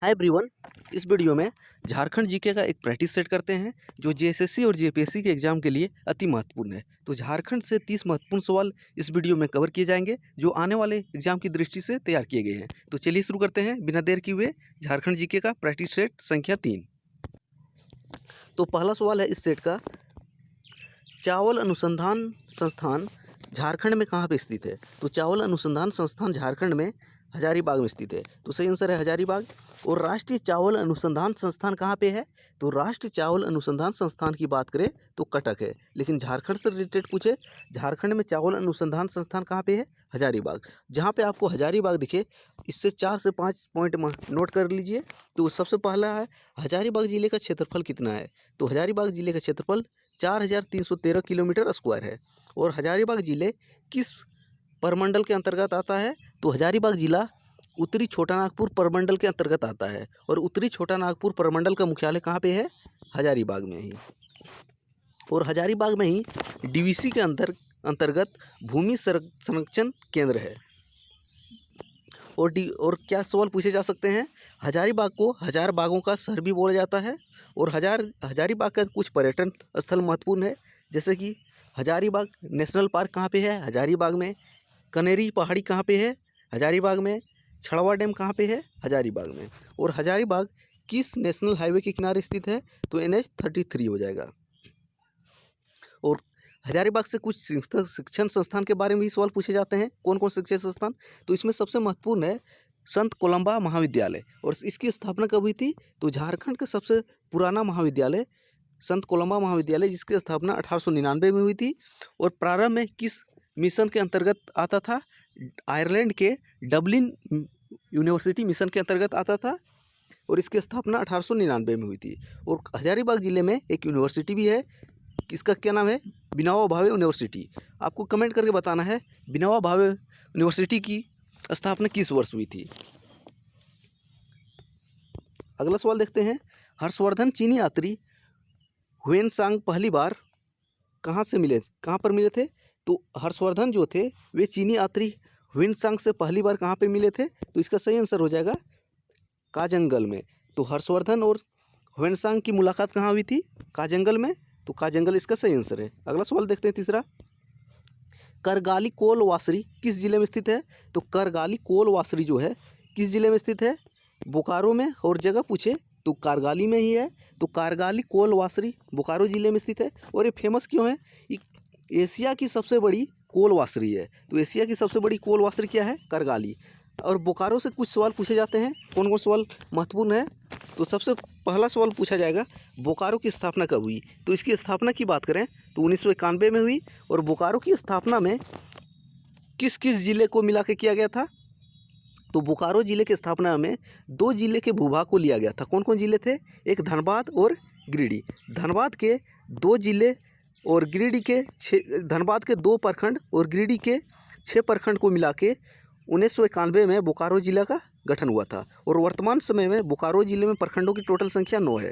Hi everyone. इस video में Jharkhand GK का एक प्रैक्टिस सेट करते हैं जो जेएसएससी और जेपीएससी के एग्जाम के लिए अति महत्वपूर्ण है। तो झारखंड से 30 महत्वपूर्ण सवाल इस वीडियो में कवर किए जाएंगे जो आने वाले एग्जाम की दृष्टि से तैयार किए गए हैं। तो चलिए शुरू करते हैं बिना देर किए हुए झारखंड जीके का प्रैक्टिस सेट संख्या 3। तो पहला सवाल है इस सेट का, चावल अनुसंधान संस्थान झारखंड में कहाँ पे स्थित है? तो चावल अनुसंधान संस्थान झारखंड में हजारीबाग में स्थित है। तो सही आंसर है हजारीबाग। और राष्ट्रीय चावल अनुसंधान संस्थान कहाँ पे है? तो राष्ट्रीय चावल अनुसंधान संस्थान की बात करें तो कटक है। लेकिन झारखंड से रिलेटेड पूछे, झारखंड में चावल अनुसंधान संस्थान कहाँ पे है? हजारीबाग। जहाँ पे आपको हजारीबाग दिखे, इससे 4 से 5 पॉइंट नोट कर लीजिए। तो सबसे पहला है, हजारीबाग जिले का क्षेत्रफल कितना है? तो हजारीबाग जिले का क्षेत्रफल 4313 किलोमीटर स्क्वायर है। और हजारीबाग जिले किस प्रमंडल के अंतर्गत आता है? तो हजारीबाग जिला उत्तरी छोटा नागपुर प्रमंडल के अंतर्गत आता है। और उत्तरी छोटा नागपुर प्रमंडल का मुख्यालय कहाँ पे है? हजारीबाग में ही। और हजारीबाग में ही डीवीसी के अंतर्गत भूमि संरक्षण केंद्र है। और क्या सवाल पूछे जा सकते हैं? हजारीबाग को हजार बागों का शहर भी बोला जाता है। और हजारीबाग का कुछ पर्यटन स्थल महत्वपूर्ण है, जैसे कि हजारीबाग नेशनल पार्क कहाँ पे है? हजारीबाग में। कनेरी पहाड़ी कहाँ पे है? हजारीबाग में। छड़वा डैम कहाँ पे है? हजारीबाग में। और हजारीबाग किस नेशनल हाईवे के किनारे स्थित है? तो NH-33 हो जाएगा। और हजारीबाग से कुछ शिक्षण संस्थान के बारे में भी सवाल पूछे जाते हैं। कौन कौन शिक्षण संस्थान? तो इसमें सबसे महत्वपूर्ण है संत कोलंबा महाविद्यालय। और इसकी स्थापना कब हुई थी? तो झारखंड का सबसे पुराना महाविद्यालय संत कोलंबा महाविद्यालय, जिसकी स्थापना 1899 में हुई थी। और प्रारंभ में किस मिशन के अंतर्गत आता था? आयरलैंड के डबलिन यूनिवर्सिटी मिशन के अंतर्गत आता था। और इसकी स्थापना 1899 में हुई थी। और हजारीबाग जिले में एक यूनिवर्सिटी भी है, इसका क्या नाम है? विनोबा भावे यूनिवर्सिटी। आपको कमेंट करके बताना है विनोबा भावे यूनिवर्सिटी की स्थापना किस वर्ष हुई थी। अगला सवाल देखते हैं, हर्षवर्धन चीनी यात्री हुएनसांग पहली बार कहाँ पर मिले थे? तो हर्षवर्धन जो थे वे चीनी यात्री हुएनसांग से पहली बार कहाँ पे मिले थे? तो इसका सही आंसर हो जाएगा काजंगल में। तो हर्षवर्धन और हुएनसांग की मुलाकात कहाँ हुई थी? काजंगल में। तो काजंगल इसका सही आंसर है। अगला सवाल देखते हैं तीसरा, करगाली कोल वासरी किस जिले में स्थित है? तो करगाली कोल वासरी जो है किस जिले में स्थित है? बोकारो में। और जगह पूछे तो कारगाली में ही है। तो कारगाली कोल वासरी बोकारो जिले में स्थित है। और ये फेमस क्यों है? एशिया की सबसे बड़ी कोल वासरी है। तो एशिया की सबसे बड़ी कोल वासरी क्या है? करगाली। और बोकारो से कुछ सवाल पूछे जाते हैं। कौन कौन सवाल महत्वपूर्ण है? तो सबसे पहला सवाल पूछा जाएगा, बोकारो की स्थापना कब हुई? तो इसकी स्थापना की बात करें तो 1991 में हुई। और बोकारो की स्थापना में किस किस जिले को मिला के किया गया था? तो बोकारो जिले की स्थापना में 2 जिले के भूभाग को लिया गया था। कौन कौन जिले थे? एक धनबाद और गिरिडीह। धनबाद के 2 जिले और गिरिडीह के 6, धनबाद के 2 प्रखंड और गिरिडीह के 6 प्रखंड को मिला के 1991 में बोकारो जिला का गठन हुआ था। और वर्तमान समय में बोकारो जिले में प्रखंडों की टोटल संख्या 9 है।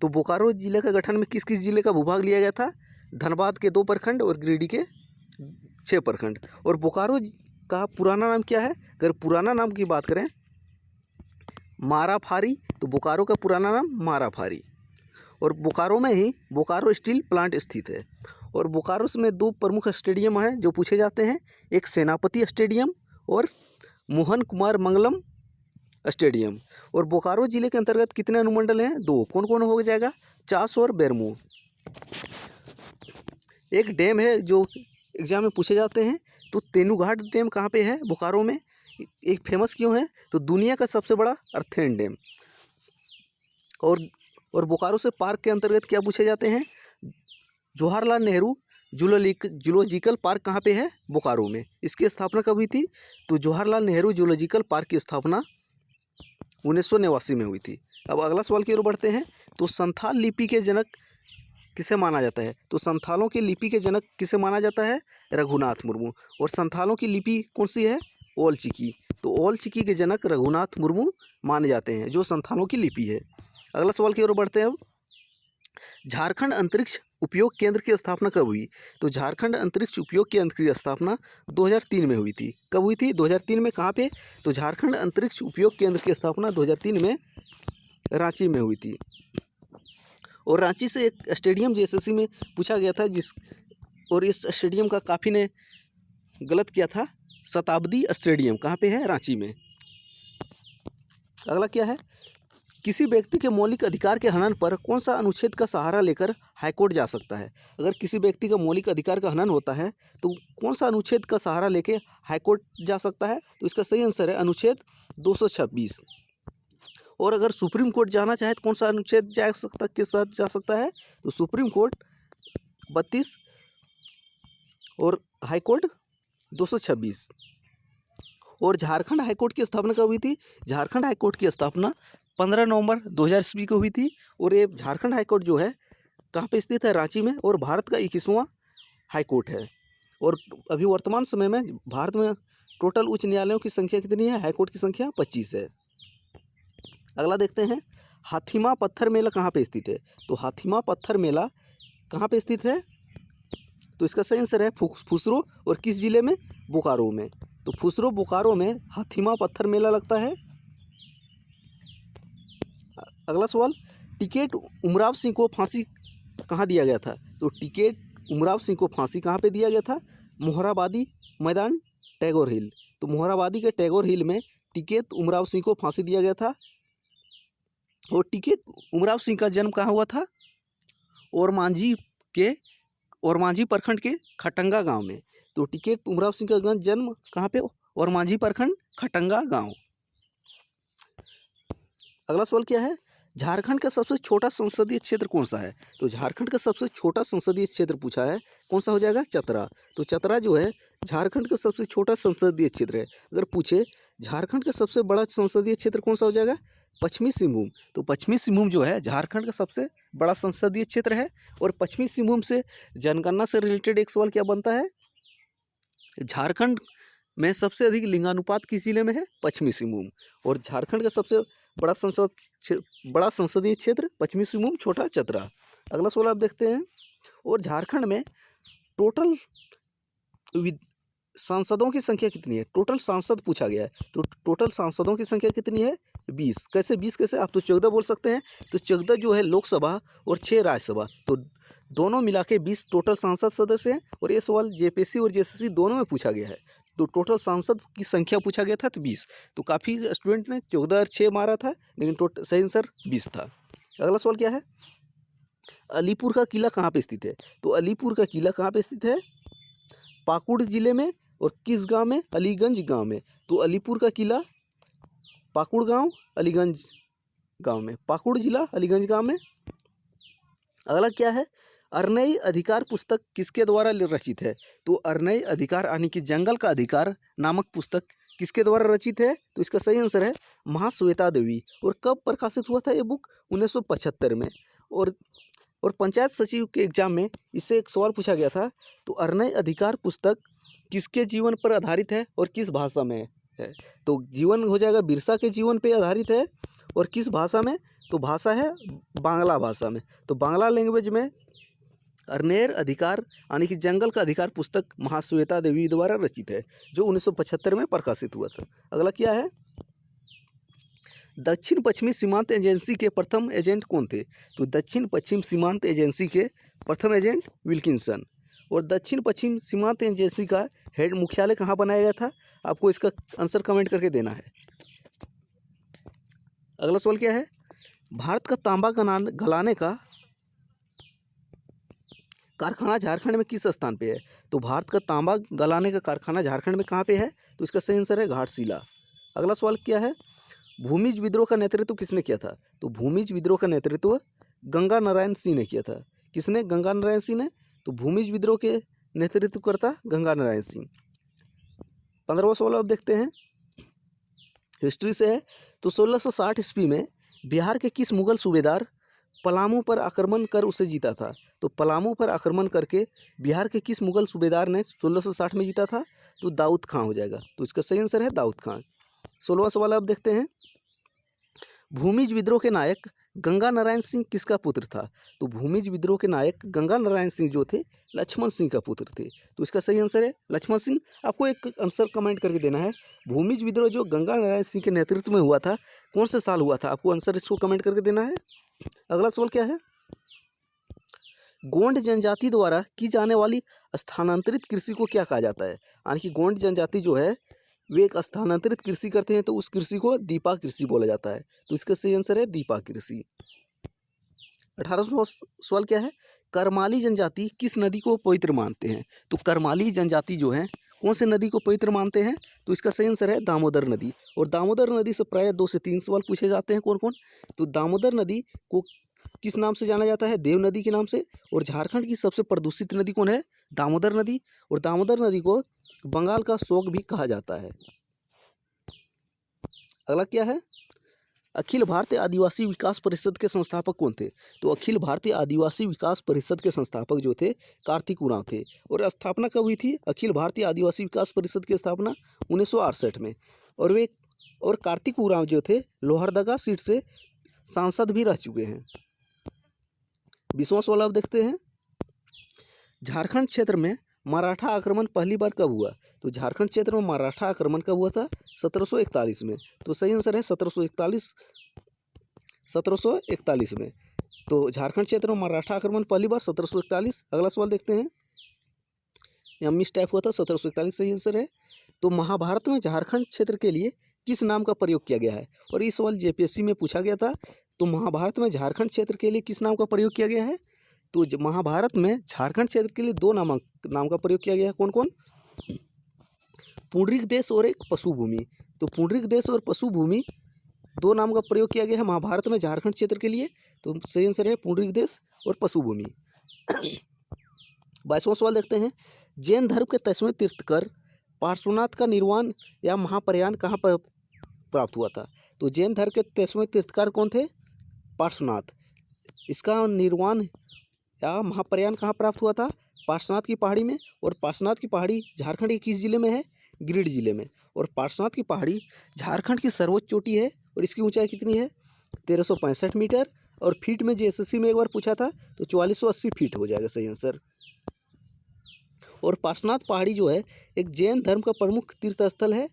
तो बोकारो जिले का गठन में किस किस जिले का भूभाग लिया गया था? धनबाद के 2 प्रखंड और गिरिडीह के 6 प्रखंड। और बोकारो का पुराना नाम क्या है? अगर पुराना नाम की बात करें माराफारी, तो बोकारो का पुराना नाम माराफारी। और बोकारो में ही बोकारो स्टील प्लांट स्थित है। और बोकारो में 2 प्रमुख स्टेडियम हैं जो पूछे जाते हैं, एक सेनापति स्टेडियम और मोहन कुमार मंगलम स्टेडियम। और बोकारो जिले के अंतर्गत कितने अनुमंडल हैं? 2। कौन कौन हो जाएगा? चास और बेरमो। एक डैम है जो एग्जाम में पूछे जाते हैं, तो तेनूघाट डैम कहाँ पे है? बोकारो में। एक फेमस क्यों है? तो दुनिया का सबसे बड़ा अर्थेन डैम। और बोकारो से पार्क के अंतर्गत क्या पूछे जाते हैं? जवाहरलाल नेहरू जूलॉजिकल पार्क कहाँ पे है? बोकारो में। इसकी स्थापना कब हुई थी? तो जवाहरलाल नेहरू जूलॉजिकल पार्क की स्थापना 1989 में हुई थी। अब अगला सवाल की ओर बढ़ते हैं, तो संथाल लिपि के जनक किसे माना जाता है? तो संथालों की लिपि के जनक किसे माना जाता है? रघुनाथ मुर्मू। और संथालों की लिपि कौन सी है? ओल चिकी। तो ओल चिकी के जनक रघुनाथ मुर्मू माने जाते हैं, जो संथालों की लिपि है। अगला सवाल की ओर बढ़ते हैं। अब झारखंड अंतरिक्ष उपयोग केंद्र की स्थापना कब हुई? तो झारखंड अंतरिक्ष उपयोग केंद्र की स्थापना 2003 में हुई थी। कब हुई थी? 2003 में। कहाँ पे? तो झारखंड अंतरिक्ष उपयोग केंद्र की स्थापना 2003 में रांची में हुई थी। और रांची से एक स्टेडियम जेएसएससी में पूछा गया था और इस स्टेडियम का काफ़ी ने गलत किया था। शताब्दी स्टेडियम कहाँ पे है? रांची में। अगला क्या है? किसी व्यक्ति के मौलिक अधिकार के हनन पर कौन सा अनुच्छेद का सहारा लेकर हाईकोर्ट जा सकता है? अगर किसी व्यक्ति का मौलिक अधिकार का हनन होता है तो कौन सा अनुच्छेद का सहारा लेके हाईकोर्ट जा सकता है? तो इसका सही आंसर है अनुच्छेद 226। और अगर सुप्रीम कोर्ट जाना चाहे तो कौन सा अनुच्छेद के साथ जा सकता है? तो सुप्रीम कोर्ट 32 और हाईकोर्ट 226। और झारखंड हाईकोर्ट की स्थापना कब हुई थी? झारखंड हाईकोर्ट की स्थापना 15 नवंबर 2000 ईस्वी को हुई थी। और ये झारखंड हाईकोर्ट जो है कहाँ पे स्थित है? रांची में। और भारत का 21वां हाईकोर्ट है। और अभी वर्तमान समय में भारत में टोटल उच्च न्यायालयों की संख्या कितनी है? हाईकोर्ट की संख्या 25 है। अगला देखते हैं, हाथीमा पत्थर मेला कहाँ पे स्थित है? तो हाथीमा पत्थर मेला कहाँ पे स्थित है? तो इसका सही आंसर है फुसरो। और किस जिले में? बोकारो में। तो फुसरो बोकारो में हाथीमा पत्थर मेला लगता है। अगला सवाल, टिकैत उमराव सिंह को फांसी कहाँ दिया गया था? तो टिकैत उमराव सिंह को फांसी कहाँ पे दिया गया था? मोहराबादी मैदान, टैगोर हिल। तो मोहराबादी के टैगोर हिल में टिकैत उमराव सिंह को फांसी दिया गया था। और टिकैत उमराव सिंह का जन्म कहाँ हुआ था? ओरमांझी प्रखंड के खटंगा गांव में। तो टिकैत उमराव सिंह का जन्म कहाँ पे? ओरमांझी प्रखंड, खटंगा गांव। अगला सवाल क्या है? झारखंड का सबसे छोटा संसदीय क्षेत्र कौन सा है? तो झारखंड का सबसे छोटा संसदीय क्षेत्र पूछा है, कौन सा हो जाएगा? चतरा। तो चतरा जो है झारखंड का सबसे छोटा संसदीय क्षेत्र है। अगर पूछे झारखंड का सबसे बड़ा संसदीय क्षेत्र कौन सा हो जाएगा? पश्चिमी सिंहभूम। तो पश्चिमी सिंहभूम जो है झारखंड का सबसे बड़ा संसदीय क्षेत्र है। और पश्चिमी सिंहभूम से जनगणना से रिलेटेड एक सवाल क्या बनता है? झारखंड में सबसे अधिक लिंगानुपात किस जिले में है? पश्चिमी सिंहभूम। और झारखंड का सबसे बड़ा संसदीय क्षेत्र पश्चिमी सिंहभूम, छोटा चतरा। अगला सवाल आप देखते हैं, और झारखंड में टोटल सांसदों की संख्या कितनी है? टोटल सांसद पूछा गया है। तो टोटल सांसदों की संख्या कितनी है? 20। कैसे 20 कैसे? आप तो 14 बोल सकते हैं। तो 14 जो है लोकसभा और 6 राज्यसभा, तो दोनों मिला के 20 टोटल सांसद सदस्य हैं। और ये सवाल जेपीएससी और जेएसएससी दोनों में पूछा गया है। तो टोटल सांसद की संख्या पूछा गया था तो 20। तो काफ़ी स्टूडेंट ने 14 और 6 मारा था, लेकिन टोटल सही आंसर 20 था। अगला सवाल क्या है? अलीपुर का किला कहाँ पे स्थित है? तो अलीपुर का किला कहाँ पे स्थित है? पाकुड़ जिले में। और किस गांव में? अलीगंज गांव में। तो अलीपुर का किला पाकुड़ गांव, अलीगंज गांव में। पाकुड़ जिला, अलीगंज गांव में। अगला क्या है? अरनई अधिकार पुस्तक किसके द्वारा रचित है? तो अरनई अधिकार यानी कि जंगल का अधिकार नामक पुस्तक किसके द्वारा रचित है? तो इसका सही आंसर है महाश्वेता देवी। और कब प्रकाशित हुआ था ये बुक? 1975 में। और पंचायत सचिव के एग्जाम में इससे एक सवाल पूछा गया था। तो अरनई अधिकार पुस्तक किसके जीवन पर आधारित है और किस भाषा में है? तो जीवन हो जाएगा बिरसा के जीवन पे आधारित है। और किस भाषा में? तो भाषा है बांग्ला भाषा में। तो बांग्ला लैंग्वेज में अरनेर अधिकार यानी कि जंगल का अधिकार पुस्तक महाश्वेता देवी द्वारा रचित है, जो 1975 में प्रकाशित हुआ था। अगला क्या है? दक्षिण पश्चिमी सीमांत एजेंसी के प्रथम एजेंट कौन थे? तो दक्षिण पश्चिम सीमांत एजेंसी के प्रथम एजेंट विल्किंसन। और दक्षिण पश्चिम सीमांत एजेंसी का हेड मुख्यालय कहाँ बनाया गया था? आपको इसका आंसर कमेंट करके देना है। अगला सवाल क्या है? भारत का तांबा गलाने का कारखाना झारखंड में किस स्थान पे है? तो भारत का तांबा गलाने का कारखाना झारखंड में कहाँ पे है? तो इसका सही आंसर है घाटशिला। अगला सवाल क्या है? भूमिज विद्रोह का नेतृत्व किसने किया था? तो भूमिज विद्रोह का नेतृत्व गंगा नारायण सिंह ने किया था। किसने? गंगा नारायण सिंह ने। तो भूमिज विद्रोह के नेतृत्व करता गंगा नारायण सिंह। 15वां सवाल आप देखते हैं, हिस्ट्री से है। तो 1660 ईस्वी में बिहार के किस मुगल सूबेदार पलामू पर आक्रमण कर उसे जीता था? तो पलामू पर आक्रमण करके बिहार के किस मुगल सूबेदार ने 1660 में जीता था? तो दाऊद खां हो जाएगा। तो इसका सही आंसर है दाऊद खां। 16वां सवाल आप देखते हैं, भूमिज विद्रोह के नायक गंगा नारायण सिंह किसका पुत्र था? तो भूमिज विद्रोह के नायक गंगा नारायण सिंह जो थे लक्ष्मण सिंह का पुत्र थे। तो इसका सही आंसर है लक्ष्मण सिंह। आपको एक आंसर कमेंट करके देना है, भूमिज विद्रोह जो गंगा नारायण सिंह के नेतृत्व में हुआ था कौन से साल हुआ था? आपको आंसर इसको कमेंट करके देना है। अगला सवाल क्या है? गोंड जनजाति द्वारा की जाने वाली स्थानांतरित कृषि को क्या कहा जाता है? यानी कि गोंड जनजाति जो है वे एक स्थानांतरित कृषि करते हैं तो उस कृषि को दीपा कृषि बोला जाता है। तो इसका सही आंसर है दीपा कृषि। 18वां सवाल क्या है? करमाली जनजाति किस नदी को पवित्र मानते हैं? तो करमाली जनजाति जो है कौन से नदी को पवित्र मानते हैं? तो इसका सही आंसर है दामोदर नदी। और दामोदर नदी से प्रायः 2 से 3 सवाल पूछे जाते हैं। कौन कौन? तो दामोदर नदी को किस नाम से जाना जाता है? देव नदी के नाम से। और झारखंड की सबसे प्रदूषित नदी कौन है? दामोदर नदी। और दामोदर नदी को बंगाल का शोक भी कहा जाता है। अगला क्या है? अखिल भारतीय आदिवासी विकास परिषद के संस्थापक कौन थे? तो अखिल भारतीय आदिवासी विकास परिषद के संस्थापक जो थे कार्तिक उरांव थे। और स्थापना कब हुई थी अखिल भारतीय आदिवासी विकास परिषद की स्थापना? 1968 में। और कार्तिक उरांव जो थे लोहरदगा सीट से सांसद भी रह चुके हैं। 20वां सवाल आप देखते हैं, झारखंड क्षेत्र में मराठा आक्रमण पहली बार कब हुआ? तो झारखंड क्षेत्र में मराठा आक्रमण कब हुआ था? 1741 में। तो सही आंसर है 1741 में। तो झारखंड क्षेत्र में मराठा आक्रमण पहली बार 1741। अगला सवाल देखते हैं, यहाँ मिस टाइप हुआ था, 1741 सही आंसर है। तो महाभारत में झारखंड क्षेत्र के लिए किस नाम का प्रयोग किया गया है? और ये सवाल जेपीएससी में पूछा गया था। तो महाभारत में झारखंड क्षेत्र के लिए किस नाम का प्रयोग किया गया है? तो महाभारत में झारखंड क्षेत्र के लिए 2 नाम का प्रयोग किया गया है। कौन कौन? पुंडरीक देश और एक पशु भूमि। तो पुंडरीक देश और पशु भूमि 2 नाम का प्रयोग किया गया है महाभारत में झारखंड क्षेत्र के लिए। तो सही आंसर है पुंडरीक देश और पशु भूमि। 22वां सवाल देखते हैं, जैन धर्म के 10वें तीर्थंकर पार्श्वनाथ का निर्वाण या महाप्रयाण कहाँ पर प्राप्त हुआ था? तो जैन धर्म के 10वें तीर्थंकर कौन थे? पार्श्वनाथ। इसका निर्वाण या महाप्रयाण कहाँ प्राप्त हुआ था? पार्श्वनाथ की पहाड़ी में। और पार्श्वनाथ की पहाड़ी झारखंड के किस जिले में है? गिरिडीह जिले में। और पार्श्वनाथ की पहाड़ी झारखंड की सर्वोच्च चोटी है और इसकी ऊंचाई कितनी है? 1365 मीटर। और फीट में जेएसएससी में एक बार पूछा था तो 4480 फीट हो जाएगा सही आंसर। और पार्श्वनाथ पहाड़ी जो है एक जैन धर्म का प्रमुख तीर्थ स्थल है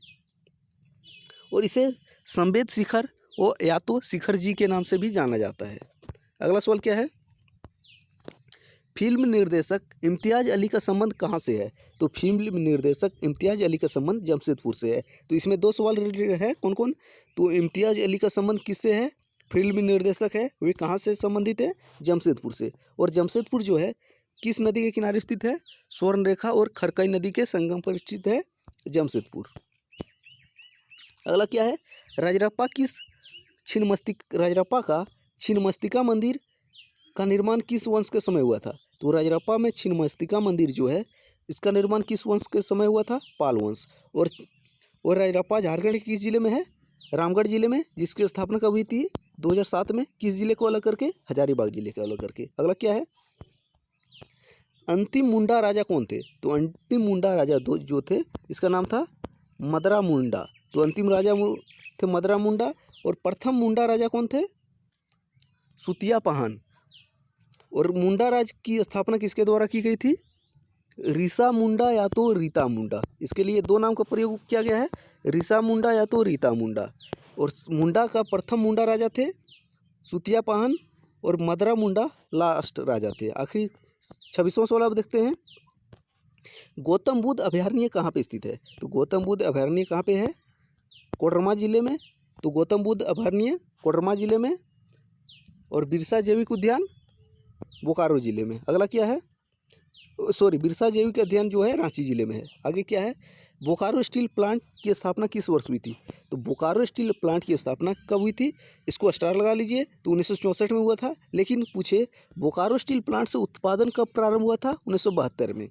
और इसे संवेद शिखर और या तो शिखर जी के नाम से भी जाना जाता है। अगला सवाल क्या है? फिल्म निर्देशक इम्तियाज़ अली का संबंध कहाँ से है? तो फिल्म निर्देशक इम्तियाज़ अली का संबंध जमशेदपुर से है। तो इसमें 2 सवाल है। कौन कौन? तो इम्तियाज़ अली का संबंध किससे है? फिल्म निर्देशक है वे कहाँ से संबंधित है? जमशेदपुर से। और जमशेदपुर जो है किस नदी के किनारे स्थित है? स्वर्णरेखा और खरकई नदी के संगम पर स्थित है जमशेदपुर। अगला क्या है? राजरप्पा का छिन्नमस्तिका मंदिर का निर्माण किस वंश के समय हुआ था? तो राजरप्पा में छिन्नमस्तिका मंदिर जो है इसका निर्माण किस वंश के समय हुआ था? पाल वंश। और राजरप्पा झारखंड के किस जिले में है? रामगढ़ जिले में, जिसकी स्थापना कब हुई थी? 2007 में। किस जिले को अलग करके? हजारीबाग जिले को अलग करके। अगला क्या है? अंतिम मुंडा राजा कौन थे? तो अंतिम मुंडा राजा जो थे इसका नाम था मदरा मुंडा। तो अंतिम राजा थे मदरा मुंडा। और प्रथम मुंडा राजा कौन थे? सुतिया पाहन। और मुंडा राज की स्थापना किसके द्वारा की गई थी? रीसा मुंडा या तो रीता मुंडा। इसके लिए 2 नाम का प्रयोग किया गया है, रीसा मुंडा या तो रीता मुंडा। और मुंडा का प्रथम मुंडा राजा थे सुतिया पाहन और मदरा मुंडा लास्ट राजा थे। आखिरी 26वां सवाल आप देखते हैं, गौतम बुद्ध अभयारण्य कहाँ पे स्थित है? तो गौतम बुद्ध अभयारण्य कहाँ पे है? कोडरमा जिले में। तो गौतम बुद्ध अभयारण्य कोडरमा जिले में। और बिरसा जैविक उद्यान बोकारो जिले में। अगला क्या है? बिरसा जैविक उद्यान जो है रांची जिले में है। आगे क्या है? बोकारो स्टील प्लांट की स्थापना किस वर्ष हुई थी? तो बोकारो स्टील प्लांट की स्थापना कब हुई थी? इसको स्टार लगा लीजिए। तो 1964 में हुआ था। लेकिन पूछे बोकारो स्टील प्लांट से उत्पादन कब प्रारंभ हुआ था? 1972 में।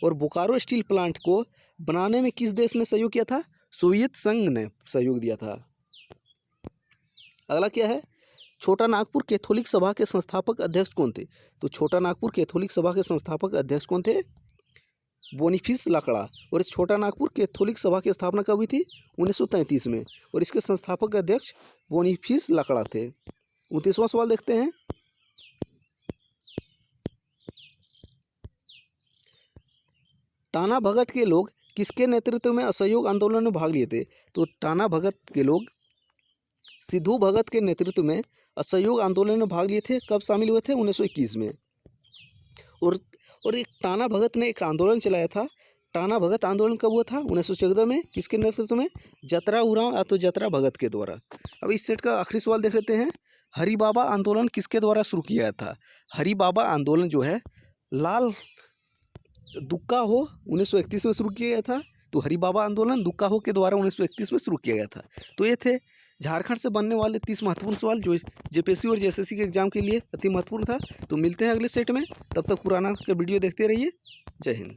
और बोकारो स्टील प्लांट को बनाने में किस देश ने सहयोग किया था? सोवियत संघ ने सहयोग दिया था। अगला क्या है? छोटा नागपुर कैथोलिक सभा के संस्थापक अध्यक्ष कौन थे? तो छोटा नागपुर कैथोलिक सभा के संस्थापक अध्यक्ष कौन थे? बोनीफिस लकड़ा। और इस छोटा नागपुर कैथोलिक सभा की स्थापना कब हुई थी? 1933 में। और इसके संस्थापक अध्यक्ष बोनीफिस लकड़ा थे। 29वां सवाल देखते हैं। टाना भगत के लोग किसके नेतृत्व में असहयोग आंदोलन में भाग लिए थे? तो टाना भगत के लोग सिद्धू भगत के नेतृत्व में असहयोग आंदोलन में भाग लिए थे। कब शामिल हुए थे? 1921 में। और एक टाना भगत ने एक आंदोलन चलाया था। टाना भगत आंदोलन कब हुआ था? 1914 में। किसके नेतृत्व में? जतरा उरांव या तो जतरा भगत के द्वारा। अब इस सेट का आखिरी सवाल देख लेते हैं। हरि बाबा आंदोलन किसके द्वारा शुरू किया गया था? हरि बाबा आंदोलन जो है लाल दुक्का हो 1931 में शुरू किया गया था। तो हरि बाबा आंदोलन दुक्का हो के द्वारा 1931 में शुरू किया गया था। तो ये थे झारखंड से बनने वाले 30 महत्वपूर्ण सवाल जो जेपीएससी और जेएसएससी के एग्जाम के लिए अति महत्वपूर्ण था। तो मिलते हैं अगले सेट में, तब तक पुराना के वीडियो देखते रहिए। जय हिंद।